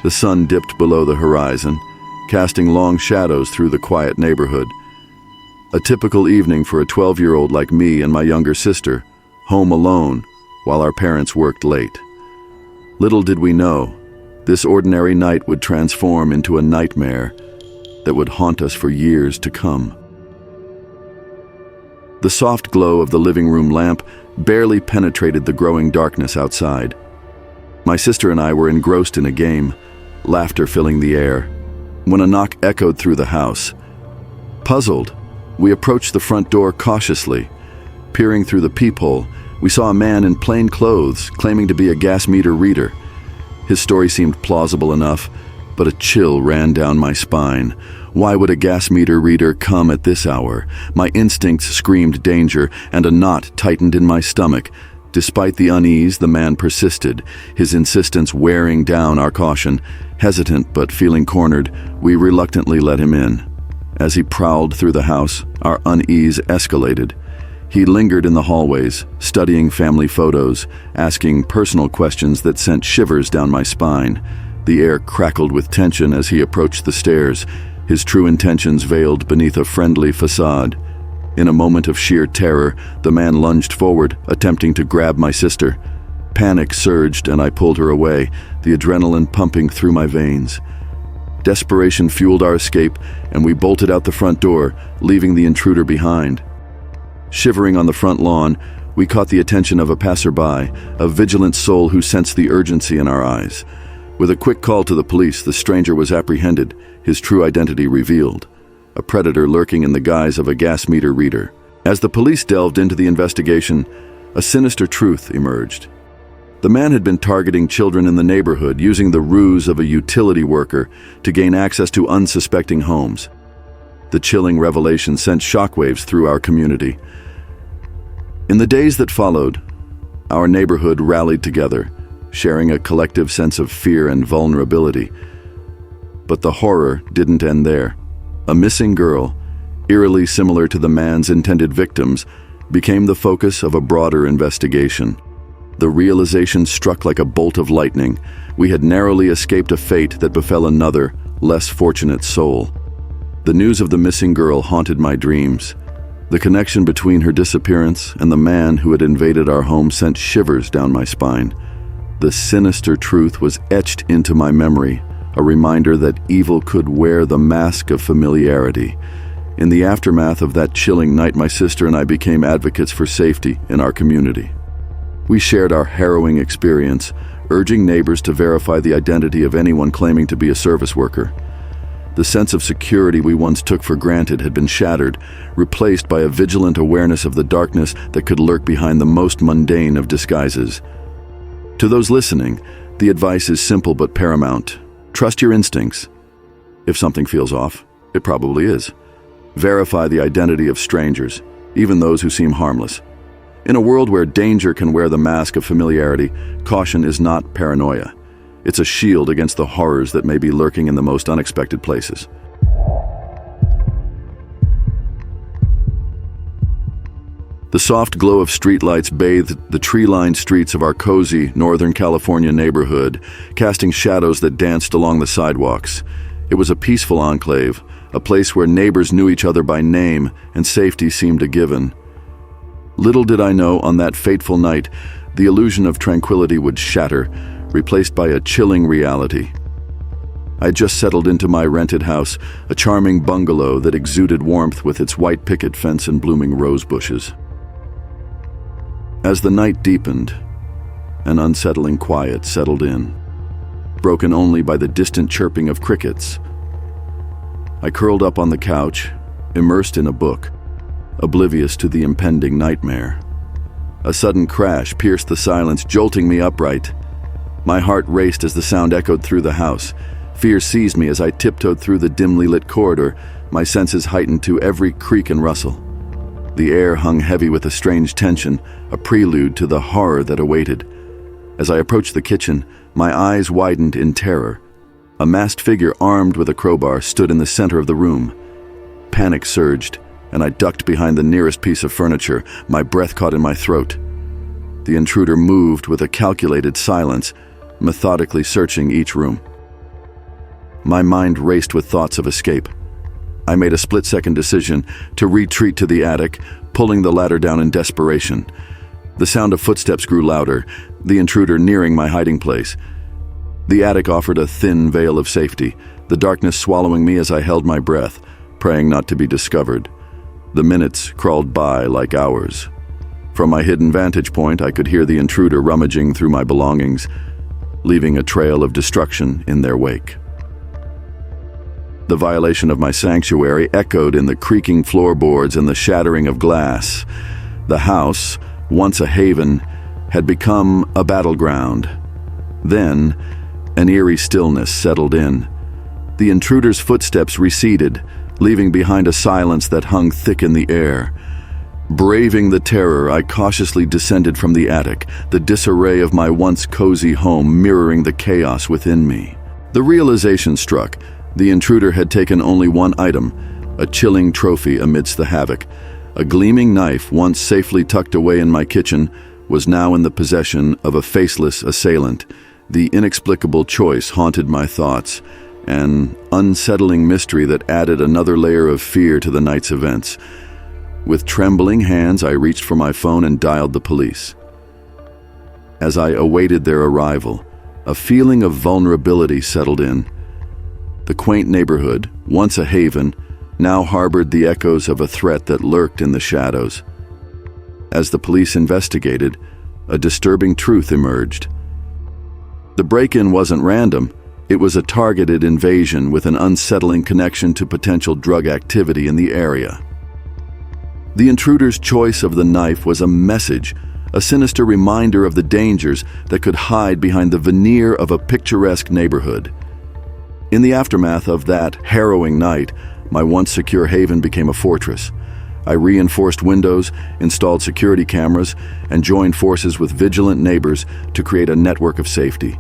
The sun dipped below the horizon, casting long shadows through the quiet neighborhood. A typical evening for a 12-year-old like me and my younger sister, home alone while our parents worked late. Little did we know, this ordinary night would transform into a nightmare that would haunt us for years to come. The soft glow of the living room lamp barely penetrated the growing darkness outside. My sister and I were engrossed in a game, laughter filling the air, when a knock echoed through the house. Puzzled, we approached the front door cautiously. Peering through the peephole, we saw a man in plain clothes claiming to be a gas meter reader. His story seemed plausible enough, but a chill ran down my spine. Why would a gas meter reader come at this hour? My instincts screamed danger, and a knot tightened in my stomach. Despite the unease, the man persisted, his insistence wearing down our caution. Hesitant but feeling cornered, we reluctantly let him in. As he prowled through the house, our unease escalated. He lingered in the hallways, studying family photos, asking personal questions that sent shivers down my spine. The air crackled with tension as he approached the stairs, his true intentions veiled beneath a friendly facade. In a moment of sheer terror, the man lunged forward, attempting to grab my sister. Panic surged and I pulled her away, the adrenaline pumping through my veins. Desperation fueled our escape, and we bolted out the front door, leaving the intruder behind. Shivering on the front lawn, we caught the attention of a passerby, a vigilant soul who sensed the urgency in our eyes. With a quick call to the police, the stranger was apprehended, his true identity revealed. A predator lurking in the guise of a gas meter reader. As the police delved into the investigation, a sinister truth emerged. The man had been targeting children in the neighborhood, using the ruse of a utility worker to gain access to unsuspecting homes. The chilling revelation sent shockwaves through our community. In the days that followed, our neighborhood rallied together, sharing a collective sense of fear and vulnerability. But the horror didn't end there. A missing girl, eerily similar to the man's intended victims, became the focus of a broader investigation. The realization struck like a bolt of lightning. We had narrowly escaped a fate that befell another, less fortunate soul. The news of the missing girl haunted my dreams. The connection between her disappearance and the man who had invaded our home sent shivers down my spine. The sinister truth was etched into my memory, a reminder that evil could wear the mask of familiarity. In the aftermath of that chilling night, my sister and I became advocates for safety in our community. We shared our harrowing experience, urging neighbors to verify the identity of anyone claiming to be a service worker. The sense of security we once took for granted had been shattered, replaced by a vigilant awareness of the darkness that could lurk behind the most mundane of disguises. To those listening, the advice is simple but paramount. Trust your instincts. If something feels off, it probably is. Verify the identity of strangers, even those who seem harmless. In a world where danger can wear the mask of familiarity, caution is not paranoia. It's a shield against the horrors that may be lurking in the most unexpected places. The soft glow of streetlights bathed the tree-lined streets of our cozy Northern California neighborhood, casting shadows that danced along the sidewalks. It was a peaceful enclave, a place where neighbors knew each other by name and safety seemed a given. Little did I know, on that fateful night, the illusion of tranquility would shatter, replaced by a chilling reality. I had just settled into my rented house, a charming bungalow that exuded warmth with its white picket fence and blooming rose bushes. As the night deepened, an unsettling quiet settled in, broken only by the distant chirping of crickets. I curled up on the couch, immersed in a book, oblivious to the impending nightmare. A sudden crash pierced the silence, jolting me upright. My heart raced as the sound echoed through the house. Fear seized me as I tiptoed through the dimly lit corridor, my senses heightened to every creak and rustle. The air hung heavy with a strange tension, a prelude to the horror that awaited. As I approached the kitchen, my eyes widened in terror. A masked figure armed with a crowbar stood in the center of the room. Panic surged, and I ducked behind the nearest piece of furniture, my breath caught in my throat. The intruder moved with a calculated silence, methodically searching each room. My mind raced with thoughts of escape. I made a split-second decision to retreat to the attic, pulling the ladder down in desperation. The sound of footsteps grew louder, the intruder nearing my hiding place. The attic offered a thin veil of safety, the darkness swallowing me as I held my breath, praying not to be discovered. The minutes crawled by like hours. From my hidden vantage point, I could hear the intruder rummaging through my belongings, leaving a trail of destruction in their wake. The violation of my sanctuary echoed in the creaking floorboards and the shattering of glass. The house, once a haven, had become a battleground. Then, an eerie stillness settled in. The intruder's footsteps receded, leaving behind a silence that hung thick in the air. Braving the terror, I cautiously descended from the attic, the disarray of my once cozy home mirroring the chaos within me. The realization struck. The intruder had taken only one item, a chilling trophy amidst the havoc. A gleaming knife, once safely tucked away in my kitchen, was now in the possession of a faceless assailant. The inexplicable choice haunted my thoughts, an unsettling mystery that added another layer of fear to the night's events. With trembling hands, I reached for my phone and dialed the police. As I awaited their arrival, a feeling of vulnerability settled in. The quaint neighborhood, once a haven, now harbored the echoes of a threat that lurked in the shadows. As the police investigated, a disturbing truth emerged. The break-in wasn't random. It was a targeted invasion with an unsettling connection to potential drug activity in the area. The intruder's choice of the knife was a message, a sinister reminder of the dangers that could hide behind the veneer of a picturesque neighborhood. In the aftermath of that harrowing night, my once secure haven became a fortress. I reinforced windows, installed security cameras, and joined forces with vigilant neighbors to create a network of safety.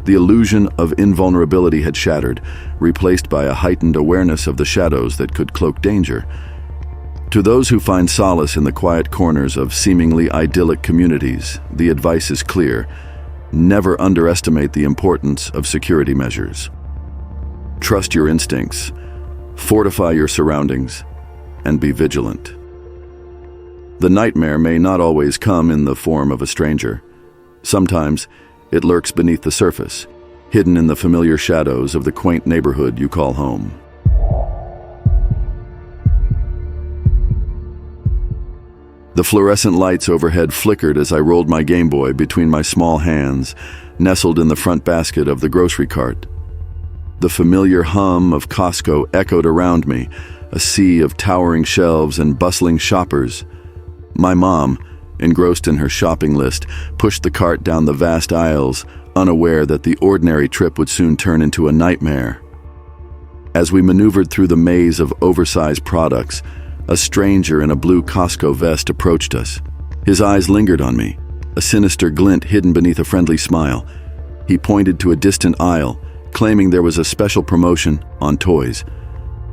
The illusion of invulnerability had shattered, replaced by a heightened awareness of the shadows that could cloak danger. To those who find solace in the quiet corners of seemingly idyllic communities, the advice is clear: never underestimate the importance of security measures. Trust your instincts, fortify your surroundings, and be vigilant. The nightmare may not always come in the form of a stranger. Sometimes it lurks beneath the surface, hidden in the familiar shadows of the quaint neighborhood you call home. The fluorescent lights overhead flickered as I rolled my Game Boy between my small hands, nestled in the front basket of the grocery cart. The familiar hum of Costco echoed around me, a sea of towering shelves and bustling shoppers. My mom, engrossed in her shopping list, pushed the cart down the vast aisles, unaware that the ordinary trip would soon turn into a nightmare. As we maneuvered through the maze of oversized products, a stranger in a blue Costco vest approached us. His eyes lingered on me, a sinister glint hidden beneath a friendly smile. He pointed to a distant aisle, claiming there was a special promotion on toys.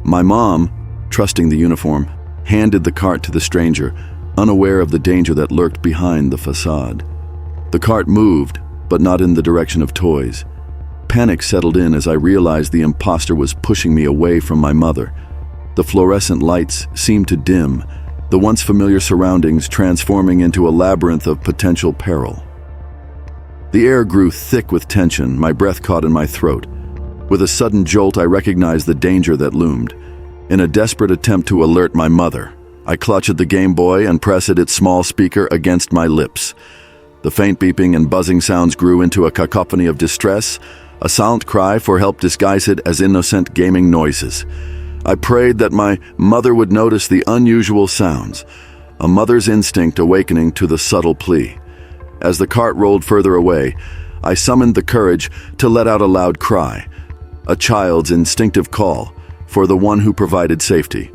My mom, trusting the uniform, handed the cart to the stranger, unaware of the danger that lurked behind the facade. The cart moved, but not in the direction of toys. Panic settled in as I realized the imposter was pushing me away from my mother. The fluorescent lights seemed to dim, the once familiar surroundings transforming into a labyrinth of potential peril. The air grew thick with tension, my breath caught in my throat. With a sudden jolt, I recognized the danger that loomed. In a desperate attempt to alert my mother, I clutched at the Game Boy and pressed its small speaker against my lips. The faint beeping and buzzing sounds grew into a cacophony of distress, a silent cry for help disguised as innocent gaming noises. I prayed that my mother would notice the unusual sounds, a mother's instinct awakening to the subtle plea. As the cart rolled further away, I summoned the courage to let out a loud cry, a child's instinctive call for the one who provided safety.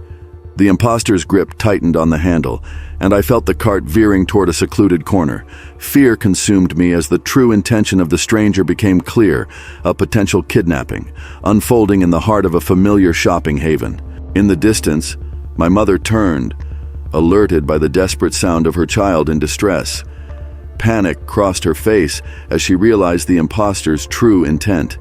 The imposter's grip tightened on the handle, and I felt the cart veering toward a secluded corner. Fear consumed me as the true intention of the stranger became clear, a potential kidnapping, unfolding in the heart of a familiar shopping haven. In the distance, my mother turned, alerted by the desperate sound of her child in distress. Panic crossed her face as she realized the imposter's true intent.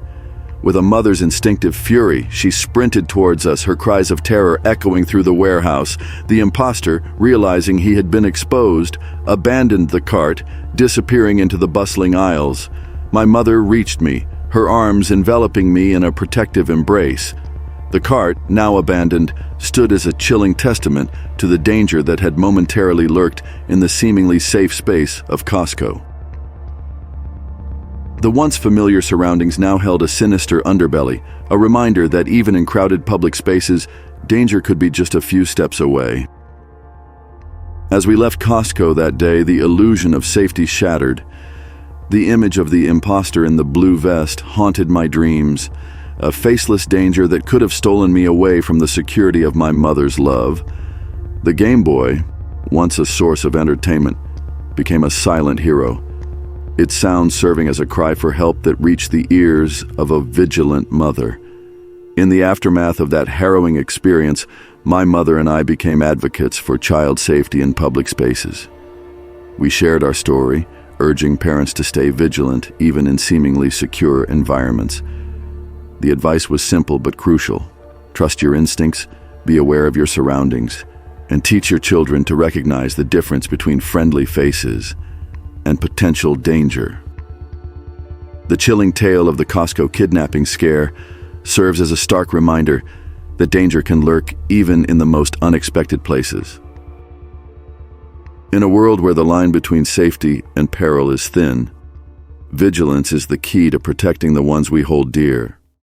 With a mother's instinctive fury, she sprinted towards us, her cries of terror echoing through the warehouse. The imposter, realizing he had been exposed, abandoned the cart, disappearing into the bustling aisles. My mother reached me, her arms enveloping me in a protective embrace. The cart, now abandoned, stood as a chilling testament to the danger that had momentarily lurked in the seemingly safe space of Costco. The once familiar surroundings now held a sinister underbelly, a reminder that even in crowded public spaces, danger could be just a few steps away. As we left Costco that day, the illusion of safety shattered. The image of the imposter in the blue vest haunted my dreams, a faceless danger that could have stolen me away from the security of my mother's love. The Game Boy, once a source of entertainment, became a silent hero, its sound serving as a cry for help that reached the ears of a vigilant mother. In the aftermath of that harrowing experience, my mother and I became advocates for child safety in public spaces. We shared our story, urging parents to stay vigilant even in seemingly secure environments. The advice was simple but crucial. Trust your instincts, be aware of your surroundings, and teach your children to recognize the difference between friendly faces and potential danger. The chilling tale of the Costco kidnapping scare serves as a stark reminder that danger can lurk even in the most unexpected places. In a world where the line between safety and peril is thin, vigilance is the key to protecting the ones we hold dear.